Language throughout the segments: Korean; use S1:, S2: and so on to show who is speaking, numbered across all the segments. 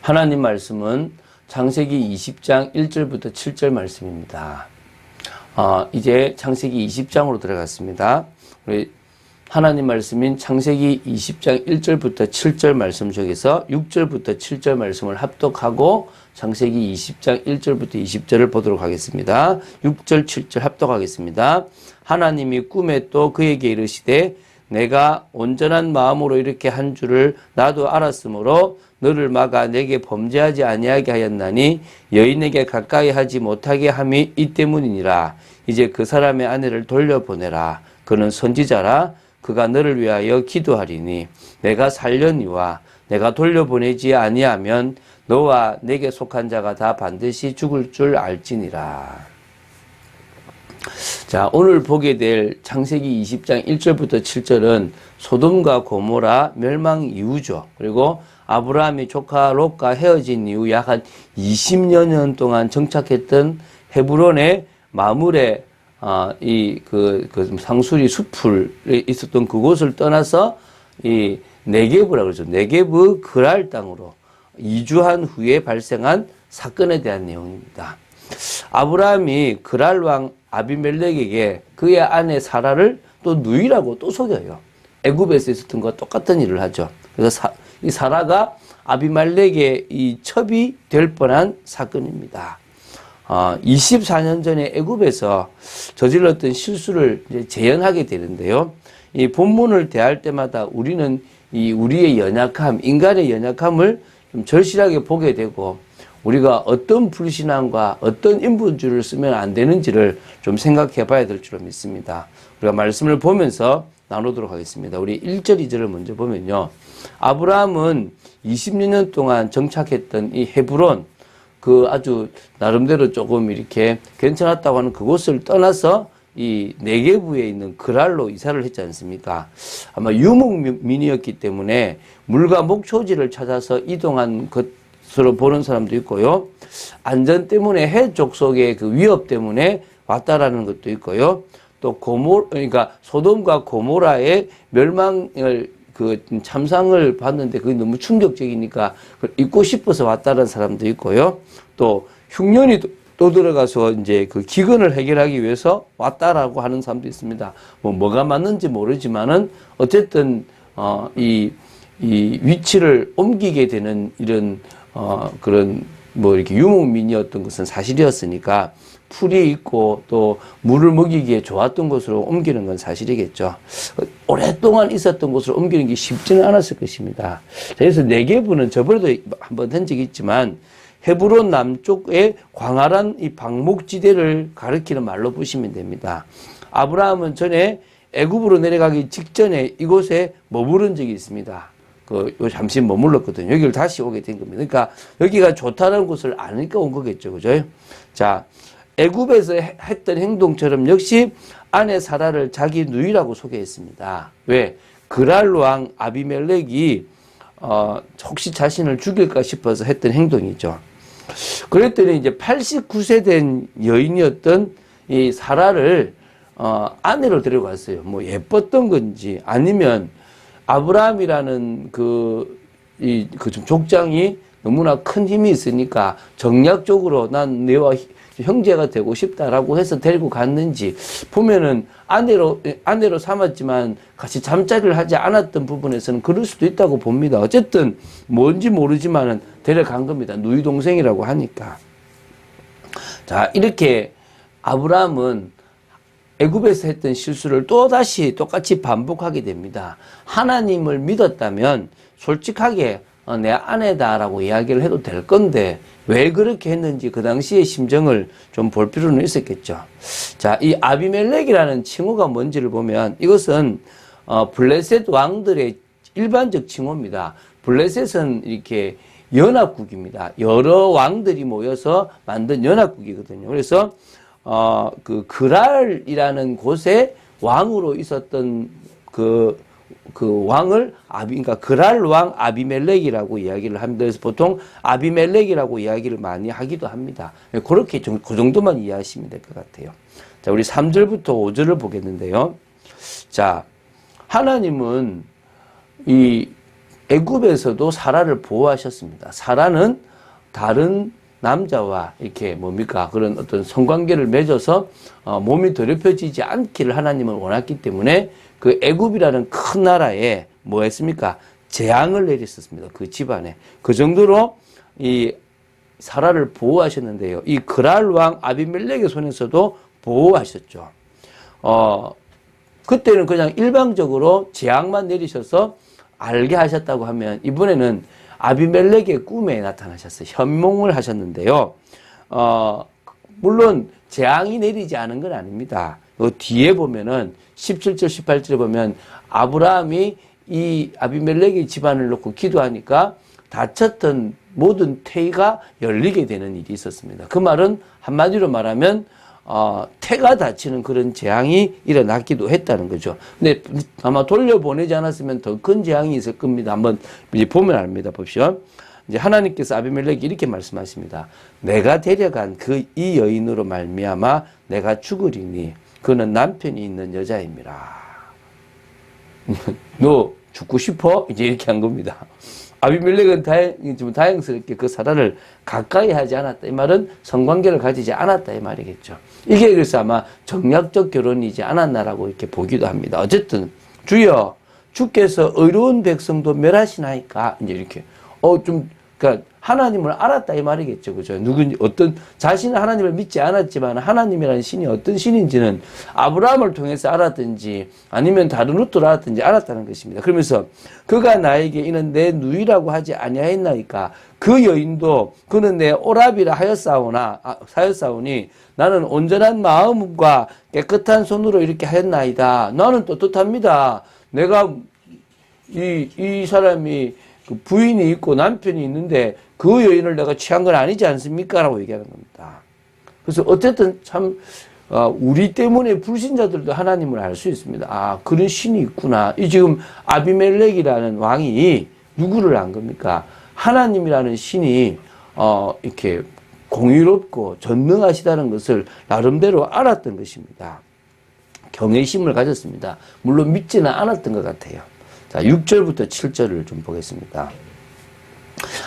S1: 하나님 말씀은 창세기 20장 1절부터 7절 말씀입니다. 이제 창세기 20장으로 들어갔습니다. 우리 하나님 말씀인 창세기 20장 1절부터 7절 말씀 중에서 6절부터 7절 말씀을 합독하고 창세기 20장 1절부터 20절을 보도록 하겠습니다. 6절 7절 합독하겠습니다. 하나님이 꿈에 또 그에게 이르시되 내가 온전한 마음으로 이렇게 한 줄을 나도 알았으므로 너를 막아 내게 범죄하지 아니하게 하였나니 여인에게 가까이 하지 못하게 함이 이 때문이니라. 이제 그 사람의 아내를 돌려보내라. 그는 선지자라. 그가 너를 위하여 기도하리니 내가 살려니와 내가 돌려보내지 아니하면 너와 내게 속한 자가 다 반드시 죽을 줄 알지니라. 자, 오늘 보게 될 창세기 20장 1절부터 7절은 소돔과 고모라 멸망 이후죠. 그리고 아브라함이 조카 롯과 헤어진 이후 약 한 20여 년 동안 정착했던 헤브론의 마물의 상수리 숲을 있었던 그곳을 떠나서 이 네게브라고 그러죠. 네게브 그랄 땅으로 이주한 후에 발생한 사건에 대한 내용입니다. 아브라함이 그랄 왕 아비멜렉에게 그의 아내 사라를 또 누이라고 또 속여요. 애굽에서 있었던 것과 똑같은 일을 하죠. 그래서 이 사라가 아비멜렉의 이 첩이 될 뻔한 사건입니다. 24년 전에 애굽에서 저질렀던 실수를 이제 재현하게 되는데요. 이 본문을 대할 때마다 우리는 우리의 연약함, 인간의 연약함을 좀 절실하게 보게 되고 우리가 어떤 불신앙과 어떤 인본주의를 쓰면 안 되는지를 좀 생각해 봐야 될 줄로 믿습니다. 우리가 말씀을 보면서 나누도록 하겠습니다. 우리 1절, 2절을 먼저 보면요. 아브라함은 20년 동안 정착했던 이 헤브론, 그 아주 나름대로 조금 이렇게 괜찮았다고 하는 그곳을 떠나서 이 네게브에 있는 그랄로 이사를 했지 않습니까? 아마 유목민이었기 때문에 물과 목초지를 찾아서 이동한 것으로 보는 사람도 있고요. 안전 때문에 해족 속의 그 위협 때문에 왔다라는 것도 있고요. 또 그러니까 소돔과 고모라의 멸망을 그 참상을 봤는데 그게 너무 충격적이니까 잊고 싶어서 왔다는 사람도 있고요. 또 흉년이 또 들어가서 이제 그 기근을 해결하기 위해서 왔다라고 하는 사람도 있습니다. 뭐가 맞는지 모르지만은 어쨌든 이 위치를 옮기게 되는 이런 그런 이렇게 유목민이었던 것은 사실이었으니까 풀이 있고 또 물을 먹이기에 좋았던 곳으로 옮기는 건 사실이겠죠. 오랫동안 있었던 곳으로 옮기는 게 쉽지는 않았을 것입니다. 그래서 네게브는 저번에도 한번 된 적이 있지만 헤브론 남쪽의 광활한 이 방목지대를 가리키는 말로 보시면 됩니다. 아브라함은 전에 애굽으로 내려가기 직전에 이곳에 머무른 적이 있습니다. 잠시 머물렀거든요. 여기를 다시 오게 된 겁니다. 그러니까 여기가 좋다는 곳을 아니까 온 거겠죠. 그죠? 자, 애굽에서 했던 행동처럼 역시 아내 사라를 자기 누이라고 소개했습니다. 왜? 그랄 왕 아비멜렉이 혹시 자신을 죽일까 싶어서 했던 행동이죠. 그랬더니 이제 89세 된 여인이었던 이 사라를 아내로 데려갔어요. 예뻤던 건지 아니면 아브라함이라는 좀 족장이 너무나 큰 힘이 있으니까 정략적으로 난 너와 형제가 되고 싶다라고 해서 데리고 갔는지 보면은 아내로 삼았지만 같이 잠자리를 하지 않았던 부분에서는 그럴 수도 있다고 봅니다. 어쨌든 뭔지 모르지만은 데려간 겁니다. 누이 동생이라고 하니까. 자, 이렇게 아브라함은 애굽에서 했던 실수를 또다시 똑같이 반복하게 됩니다. 하나님을 믿었다면 솔직하게 내 아내다라고 이야기를 해도 될 건데 왜 그렇게 했는지 그 당시의 심정을 좀 볼 필요는 있었겠죠. 자, 이 아비멜렉이라는 칭호가 뭔지를 보면 이것은 블레셋 왕들의 일반적 칭호입니다. 블레셋은 이렇게 연합국입니다. 여러 왕들이 모여서 만든 연합국이거든요. 그래서 그 그랄이라는 곳에 왕으로 있었던 그 왕을 그러니까 그랄 왕 아비멜렉이라고 이야기를 합니다. 그래서 보통 아비멜렉이라고 이야기를 많이 하기도 합니다. 그렇게 그 정도만 이해하시면 될 것 같아요. 자, 우리 3절부터 5절을 보겠는데요. 자, 하나님은 애굽에서도 사라를 보호하셨습니다. 사라는 다른 남자와 이렇게 뭡니까? 그런 어떤 성관계를 맺어서 몸이 더럽혀지지 않기를 하나님은 원했기 때문에 그 애굽이라는 큰 나라에 뭐 했습니까? 재앙을 내렸었습니다. 그 집안에. 그 정도로 이 사라를 보호하셨는데요. 이 그랄 왕 아비멜렉의 손에서도 보호하셨죠. 그때는 그냥 일방적으로 재앙만 내리셔서 알게 하셨다고 하면 이번에는 아비멜렉의 꿈에 나타나셨어요. 현몽을 하셨는데요. 물론 재앙이 내리지 않은 건 아닙니다. 뒤에 보면은 17절, 18절에 보면 아브라함이 이 아비멜렉의 집안을 놓고 기도하니까 닫혔던 모든 태가 열리게 되는 일이 있었습니다. 그 말은 한마디로 말하면 태가 닫히는 그런 재앙이 일어났기도 했다는 거죠. 근데 아마 돌려보내지 않았으면 더 큰 재앙이 있을 겁니다. 한번 이제 보면 압니다. 보시오. 이제 하나님께서 아비멜렉이 이렇게 말씀하십니다. 내가 데려간 이 여인으로 말미암아 내가 죽으리니 그는 남편이 있는 여자임이라. 너 죽고 싶어? 이제 이렇게 한 겁니다. 아비멜렉은 다행스럽게 그 사라를 가까이 하지 않았다. 이 말은 성관계를 가지지 않았다. 이 말이겠죠. 이게 그래서 아마 정략적 결혼이지 않았나라고 이렇게 보기도 합니다. 어쨌든, 주여, 주께서 의로운 백성도 멸하시나이까? 이제 이렇게. 그러니까 하나님을 알았다. 이 말이겠죠. 그죠? 자신은 하나님을 믿지 않았지만 하나님이라는 신이 어떤 신인지는 아브라함을 통해서 알았든지 아니면 다른 루트로 알았든지 알았다는 것입니다. 그러면서 그가 나에게 이는 내 누이라고 하지 아니하였나이까? 그 여인도 그는 내 오라비라 하였사오니 나는 온전한 마음과 깨끗한 손으로 이렇게 하였나이다. 나는 떳떳합니다. 내가 이 사람이 부인이 있고 남편이 있는데 그 여인을 내가 취한 건 아니지 않습니까? 라고 얘기하는 겁니다. 그래서 어쨌든 참 우리 때문에 불신자들도 하나님을 알 수 있습니다. 그런 신이 있구나. 이 지금 아비멜렉이라는 왕이 누구를 안 겁니까? 하나님이라는 신이 이렇게 공의롭고 전능하시다는 것을 나름대로 알았던 것입니다. 경외심을 가졌습니다. 물론 믿지는 않았던 것 같아요. 자, 6절부터 7절을 좀 보겠습니다.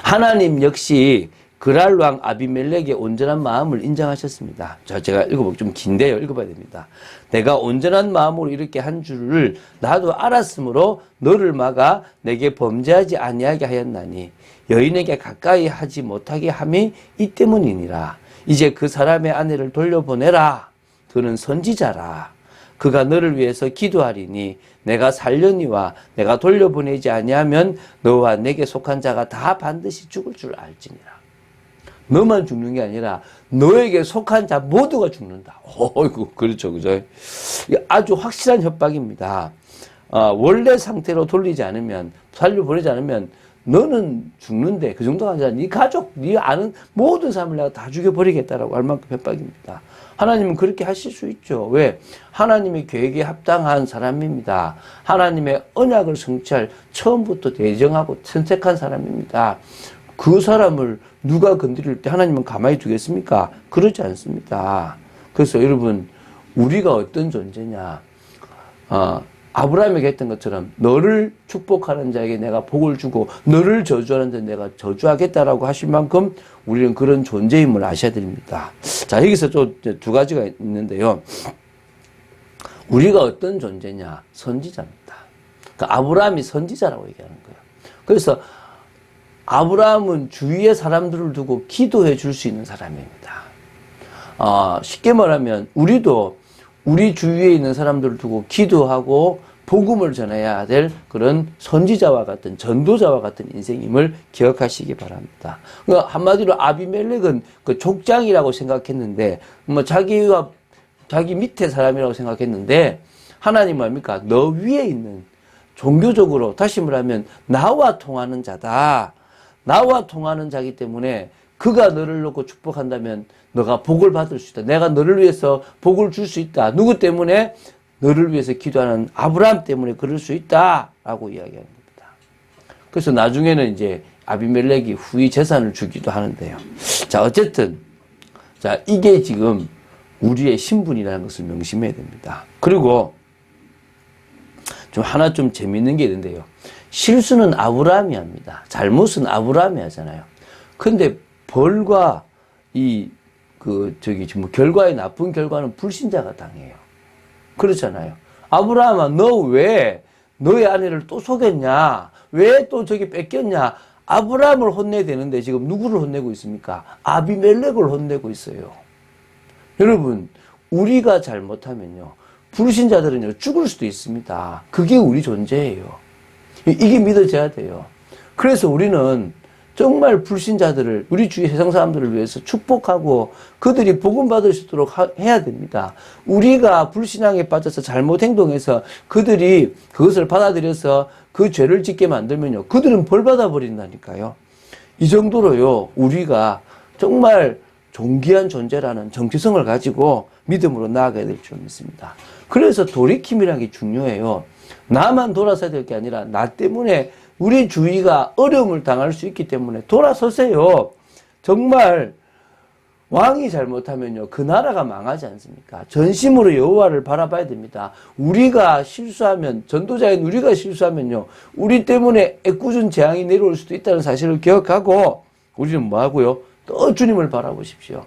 S1: 하나님 역시 그랄 왕 아비멜렉의 온전한 마음을 인정하셨습니다. 자, 제가 읽어보면 좀 긴데요. 읽어봐야 됩니다. 내가 온전한 마음으로 이렇게 한 줄을 나도 알았으므로 너를 막아 내게 범죄하지 아니하게 하였나니 여인에게 가까이 하지 못하게 함이 이 때문이니라. 이제 그 사람의 아내를 돌려보내라. 그는 선지자라. 그가 너를 위해서 기도하리니 내가 살려니와 내가 돌려보내지 아니하면 너와 내게 속한 자가 다 반드시 죽을 줄 알지니라. 너만 죽는 게 아니라 너에게 속한 자 모두가 죽는다. 어이구, 그렇죠, 그죠? 아주 확실한 협박입니다. 원래 상태로 돌리지 않으면, 살려보내지 않으면 너는 죽는데 그 정도가 아니라 네 가족, 네 아는 모든 사람을 내가 다 죽여버리겠다라고 할 만큼 협박입니다. 하나님은 그렇게 하실 수 있죠. 왜? 하나님의 계획에 합당한 사람입니다. 하나님의 언약을 성취할 처음부터 예정하고 선택한 사람입니다. 그 사람을 누가 건드릴 때 하나님은 가만히 두겠습니까? 그렇지 않습니다. 그래서 여러분, 우리가 어떤 존재냐? 아브라함에게 했던 것처럼 너를 축복하는 자에게 내가 복을 주고 너를 저주하는 자 내가 저주하겠다라고 하실 만큼 우리는 그런 존재임을 아셔야 됩니다. 자, 여기서 또 두 가지가 있는데요. 우리가 어떤 존재냐? 선지자입니다. 그러니까 아브라함이 선지자라고 얘기하는 거예요. 그래서 아브라함은 주위의 사람들을 두고 기도해 줄 수 있는 사람입니다. 쉽게 말하면 우리도 우리 주위에 있는 사람들을 두고 기도하고 복음을 전해야 될 그런 선지자와 같은 전도자와 같은 인생임을 기억하시기 바랍니다. 그러니까 한마디로 아비멜렉은 그 족장이라고 생각했는데 자기 밑에 사람이라고 생각했는데 하나님은 뭡니까? 너 위에 있는 종교적으로 다시 말하면 나와 통하는 자다. 나와 통하는 자기 때문에 그가 너를 놓고 축복한다면 너가 복을 받을 수 있다. 내가 너를 위해서 복을 줄 수 있다. 누구 때문에? 너를 위해서 기도하는 아브라함 때문에 그럴 수 있다. 라고 이야기하는 겁니다. 그래서 나중에는 이제 아비멜렉이 후위 재산을 주기도 하는데요. 자, 어쨌든. 자, 이게 지금 우리의 신분이라는 것을 명심해야 됩니다. 그리고 하나 좀 재밌는 게 있는데요. 실수는 아브라함이 합니다. 잘못은 아브라함이 하잖아요. 근데 벌과 결과의 나쁜 결과는 불신자가 당해요. 그렇잖아요. 아브라함아, 너 왜 너의 아내를 또 속였냐? 왜 또 저기 뺏겼냐? 아브라함을 혼내야 되는데 지금 누구를 혼내고 있습니까? 아비멜렉을 혼내고 있어요. 여러분, 우리가 잘못하면요, 불신자들은요, 죽을 수도 있습니다. 그게 우리 존재예요. 이게 믿어져야 돼요. 그래서 우리는 정말 불신자들을, 우리 주위 세상 사람들을 위해서 축복하고 그들이 복음 받을 수 있도록 해야 됩니다. 우리가 불신앙에 빠져서 잘못 행동해서 그들이 그것을 받아들여서 그 죄를 짓게 만들면요, 그들은 벌 받아버린다니까요. 이 정도로요, 우리가 정말 존귀한 존재라는 정체성을 가지고 믿음으로 나아가야 될 줄 믿습니다. 그래서 돌이킴이라는 게 중요해요. 나만 돌아서야 될 게 아니라 나 때문에 우리 주위가 어려움을 당할 수 있기 때문에 돌아서세요. 정말 왕이 잘못하면요, 그 나라가 망하지 않습니까? 전심으로 여호와를 바라봐야 됩니다. 우리가 실수하면, 전도자인 우리가 실수하면요, 우리 때문에 애꿎은 재앙이 내려올 수도 있다는 사실을 기억하고 우리는 뭐 하고요? 또 주님을 바라보십시오.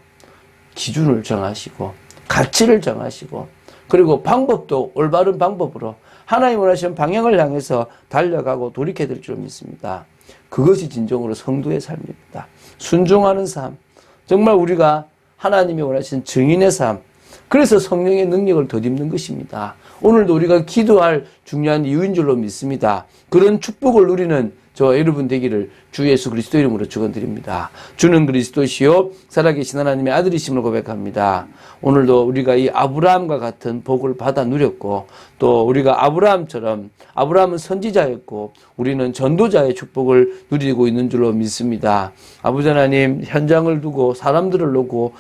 S1: 기준을 정하시고 가치를 정하시고 그리고 방법도 올바른 방법으로 하나님 원하시는 방향을 향해서 달려가고 돌이켜야 될 줄 믿습니다. 그것이 진정으로 성도의 삶입니다. 순종하는 삶, 정말 우리가 하나님이 원하시는 증인의 삶, 그래서 성령의 능력을 덧입는 것입니다. 오늘도 우리가 기도할 중요한 이유인 줄로 믿습니다. 그런 축복을 누리는 저 여러분 되기를 주 예수 그리스도 이름으로 축원드립니다. 주는 그리스도시요 살아계신 하나님의 아들이심을 고백합니다. 오늘도 우리가 이 아브라함과 같은 복을 받아 누렸고 또 우리가 아브라함처럼, 아브라함은 선지자였고 우리는 전도자의 축복을 누리고 있는 줄로 믿습니다. 아버지 하나님, 현장을 두고 사람들을 놓고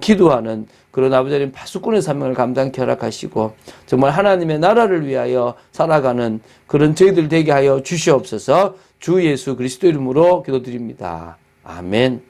S1: 기도하는 그런 아버지 하나님 파수꾼의 사명을 감당케 허락하시고 정말 하나님의 나라를 위하여 살아가는 그런 저희들 되게 하여 주시옵소서. 주 예수 그리스도 이름으로 기도드립니다. 아멘.